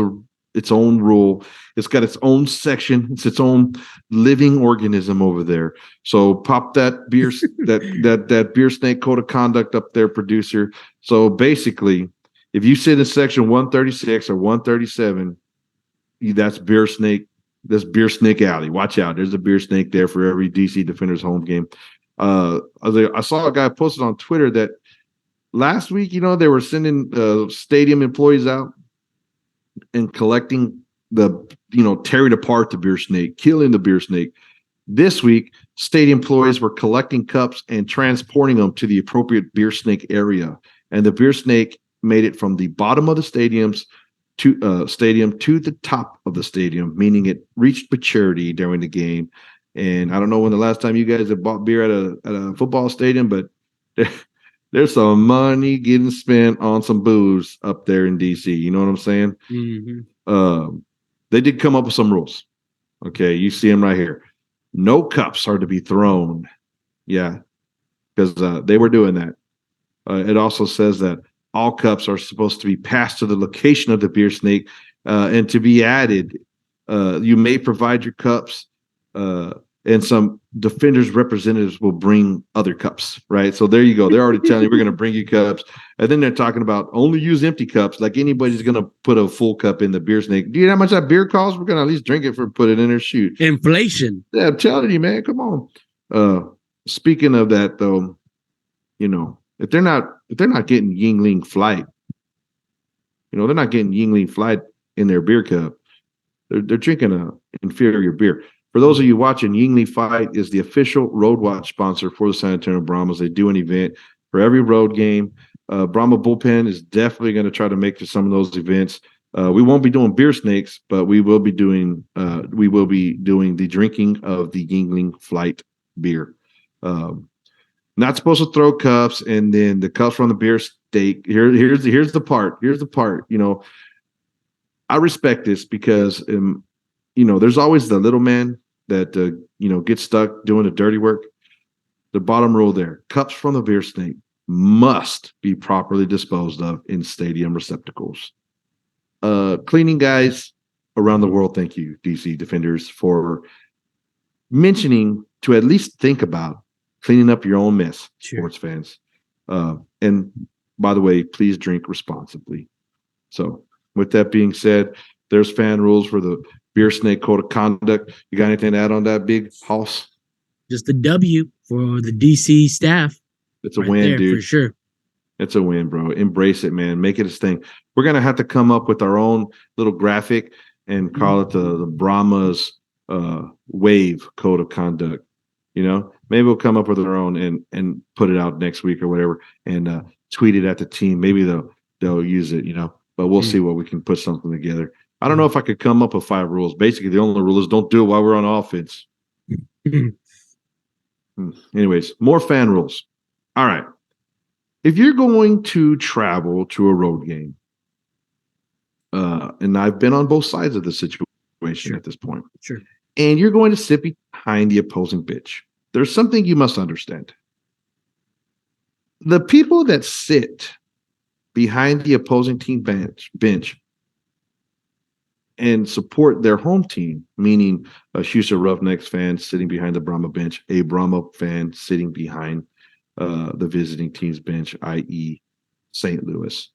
its own rule. It's got its own section. It's its own living organism over there. So pop that beer that Beer Snake code of conduct up there, producer. So basically, if you sit in section 136 or 137, that's Beer Snake. That's Beer Snake Alley. Watch out. There's a Beer Snake there for every DC Defenders home game. I saw a guy posted on Twitter that last week, they were sending stadium employees out and collecting tearing apart the Beer Snake, killing the Beer Snake. This week, stadium employees were collecting cups and transporting them to the appropriate Beer Snake area. And the Beer Snake made it from the bottom of the stadium to the top of the stadium, meaning it reached maturity during the game. And I don't know when the last time you guys have bought beer at a football stadium, but there's some money getting spent on some booze up there in DC. You know what I'm saying? Mm-hmm. They did come up with some rules. Okay, you see them right here. No cups are to be thrown. Yeah, because they were doing that. It also says that all cups are supposed to be passed to the location of the beer snake and to be added. You may provide your cups, and some defenders representatives will bring other cups, right? So there you go. They're already telling you we're going to bring you cups. And then they're talking about only use empty cups, like anybody's going to put a full cup in the beer snake. Do you know how much that beer costs? We're going to at least drink it for put it in there. Shoot. Inflation. Yeah, I'm telling you, man. Come on. Speaking of that, though, if they're not getting Yuengling Flight, they're not getting Yuengling Flight in their beer cup. They're drinking a inferior beer. For those of you watching, Yuengling Flight is the official road watch sponsor for the San Antonio Brahmas. They do an event for every road game. Brahma Bullpen is definitely going to try to make to some of those events. We won't be doing beer snakes, but we will be doing the drinking of the Yuengling Flight beer. Not supposed to throw cups, and then the cups from the beer steak. Here's the part. Here's the part. I respect this because there's always the little man that gets stuck doing the dirty work. The bottom rule there: cups from the beer snake must be properly disposed of in stadium receptacles. Cleaning guys around the world, thank you, DC Defenders, for mentioning to at least think about cleaning up your own mess, sports fans. And by the way, please drink responsibly. So with that being said, there's fan rules for the beer snake code of conduct. You got anything to add on that, Big Hoss? Just a W for the DC staff. It's a win, dude. For sure. It's a win, bro. Embrace it, man. Make it a thing. We're going to have to come up with our own little graphic and call it the Brahmas wave code of conduct. Maybe we'll come up with our own and put it out next week or whatever, and tweet it at the team. Maybe they'll use it, but we'll see what we can put something together. I don't know if I could come up with 5 rules. Basically, the only rule is don't do it while we're on offense. Anyways, more fan rules. All right. If you're going to travel to a road game, and I've been on both sides of the situation at this point. Sure. And you're going to sit behind the opposing bench. There's something you must understand. The people that sit behind the opposing team bench and support their home team, meaning a Houston Roughnecks fan sitting behind the Brahma bench, a Brahma fan sitting behind the visiting team's bench, i.e. St. Louis.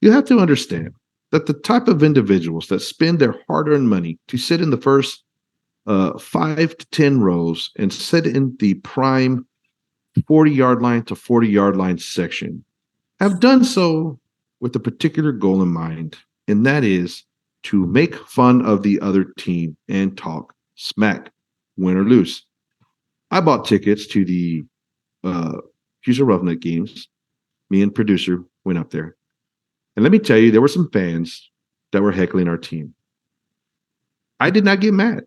You have to understand that the type of individuals that spend their hard-earned money to sit in the first 5 to 10 rows and sit in the prime 40-yard line to 40-yard line section have done so with a particular goal in mind, and that is to make fun of the other team and talk smack, win or lose. I bought tickets to the Houston Roughneck games. Me and producer went up there. And let me tell you, there were some fans that were heckling our team. I did not get mad.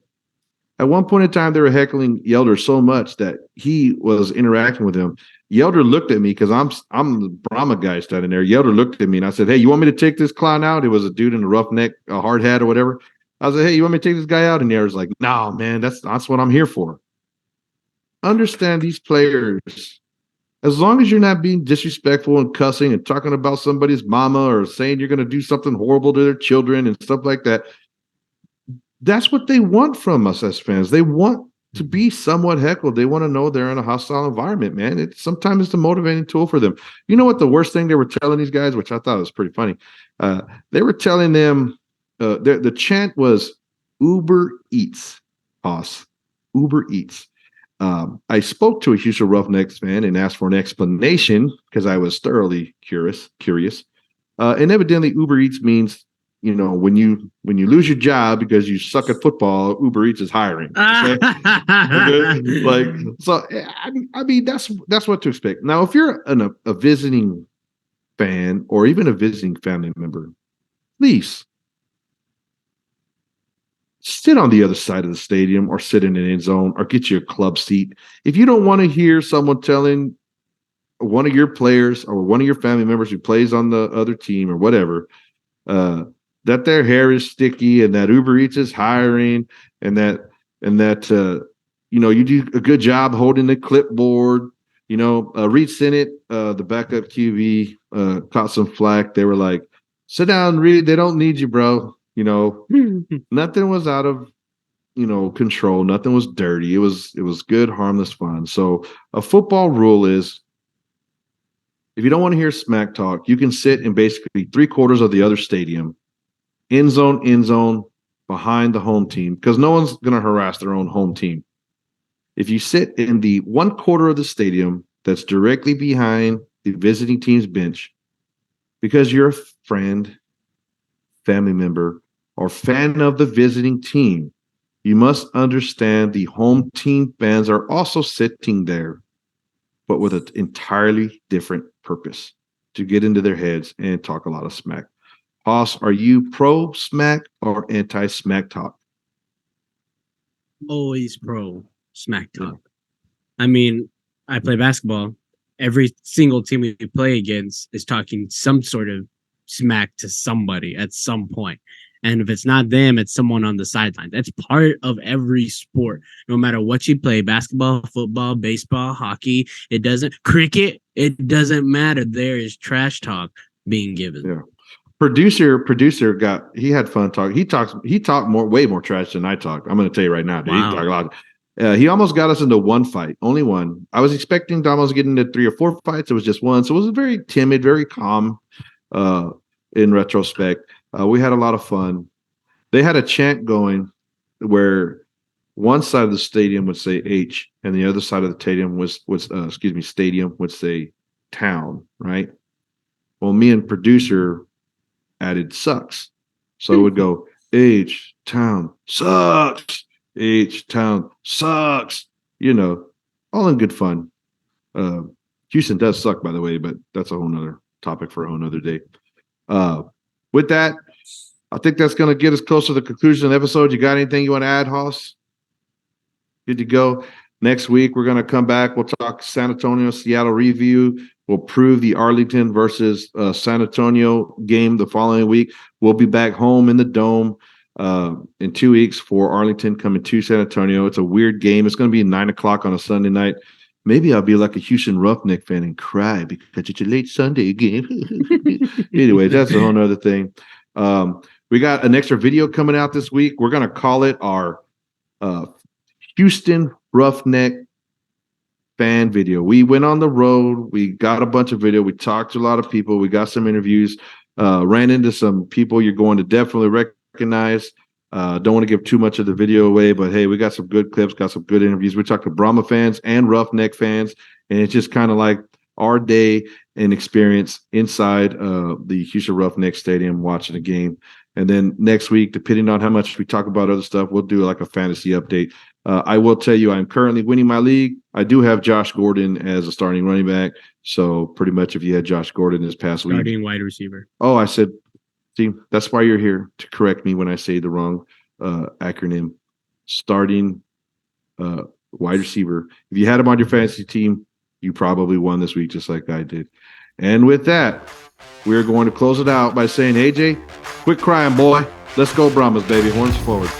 At one point in time, they were heckling Yelder so much that he was interacting with them. Yelder looked at me because I'm the Brahma guy standing there. Yelder looked at me and I said, "Hey, you want me to take this clown out?" It was a dude in a roughneck, a hard hat or whatever. I was like, "Hey, you want me to take this guy out?" And he was like, "No, man, that's what I'm here for." Understand these players. As long as you're not being disrespectful and cussing and talking about somebody's mama or saying you're going to do something horrible to their children and stuff like that, that's what they want from us as fans. They want to be somewhat heckled. They want to know they're in a hostile environment, man. Sometimes it's a motivating tool for them. You know what the worst thing they were telling these guys, which I thought was pretty funny? They were telling them, the chant was Uber Eats, boss. Uber Eats. I spoke to a Houston Roughnecks fan and asked for an explanation because I was thoroughly curious. And evidently Uber Eats means, when you lose your job because you suck at football, Uber Eats is hiring. Okay? I mean, that's what to expect. Now, if you're a visiting fan or even a visiting family member, please sit on the other side of the stadium or sit in an end zone or get you a club seat. If you don't want to hear someone telling one of your players or one of your family members who plays on the other team or whatever, that their hair is sticky and that Uber Eats is hiring and that you do a good job holding the clipboard. Reed Sennett, the backup QB, caught some flack. They were like, sit down, Reed. They don't need you, bro. Nothing was out of, control. Nothing was dirty. It was good, harmless fun. So a football rule is, if you don't want to hear smack talk, you can sit in basically 3/4 of the other stadium, end zone, behind the home team, because no one's going to harass their own home team. If you sit in the 1/4 of the stadium that's directly behind the visiting team's bench, because you're a friend, family member, or fan of the visiting team, you must understand the home team fans are also sitting there, but with an entirely different purpose, to get into their heads and talk a lot of smack. Hoss, are you pro smack or anti smack talk? Always pro smack talk. I mean, I play basketball. Every single team we play against is talking some sort of smack to somebody at some point. And if it's not them, it's someone on the sideline. That's part of every sport. No matter what you play, basketball, football, baseball, hockey, cricket, it doesn't matter. There is trash talk being given. Yeah. Producer he had fun talking. He talked way more trash than I talk. I'm going to tell you right now. Dude. Wow. He talked a lot. He almost got us into one fight, only one. I was expecting to almost get into 3 or 4 fights. It was just one. So it was very timid, very calm in retrospect. We had a lot of fun. They had a chant going where one side of the stadium would say H and the other side of the stadium would say town, right? Well, me and producer added sucks. So it would go H town sucks. H town sucks. All in good fun. Houston does suck, by the way, but that's a whole nother topic for a whole nother day. With that, I think that's going to get us close to the conclusion of the episode. You got anything you want to add, Hoss? Good to go. Next week, we're going to come back. We'll talk San Antonio, Seattle review. We'll prove the Arlington versus San Antonio game the following week. We'll be back home in the Dome in 2 weeks for Arlington coming to San Antonio. It's a weird game. It's going to be 9:00 on a Sunday night. Maybe I'll be like a Houston Roughneck fan and cry because it's a late Sunday game. Anyway, that's a whole nother thing. We got an extra video coming out this week. We're going to call it our Houston Roughneck fan video. We went on the road. We got a bunch of video. We talked to a lot of people. We got some interviews. Ran into some people you're going to definitely recognize. Don't want to give too much of the video away, but hey, we got some good clips, got some good interviews. We talked to Brahma fans and Roughneck fans, and it's just kind of like our day and experience inside the Houston Roughneck Stadium watching a game. And then next week, depending on how much we talk about other stuff, we'll do like a fantasy update. I will tell you, I'm currently winning my league. I do have Josh Gordon as a starting running back. So pretty much if you had Josh Gordon this past week. Starting wide receiver. Oh, I said, see, that's why you're here, to correct me when I say the wrong acronym. Starting wide receiver. If you had him on your fantasy team, you probably won this week just like I did. And with that, we're going to close it out by saying, AJ, quit crying, boy. Let's go Brahmas, baby. Horns forward.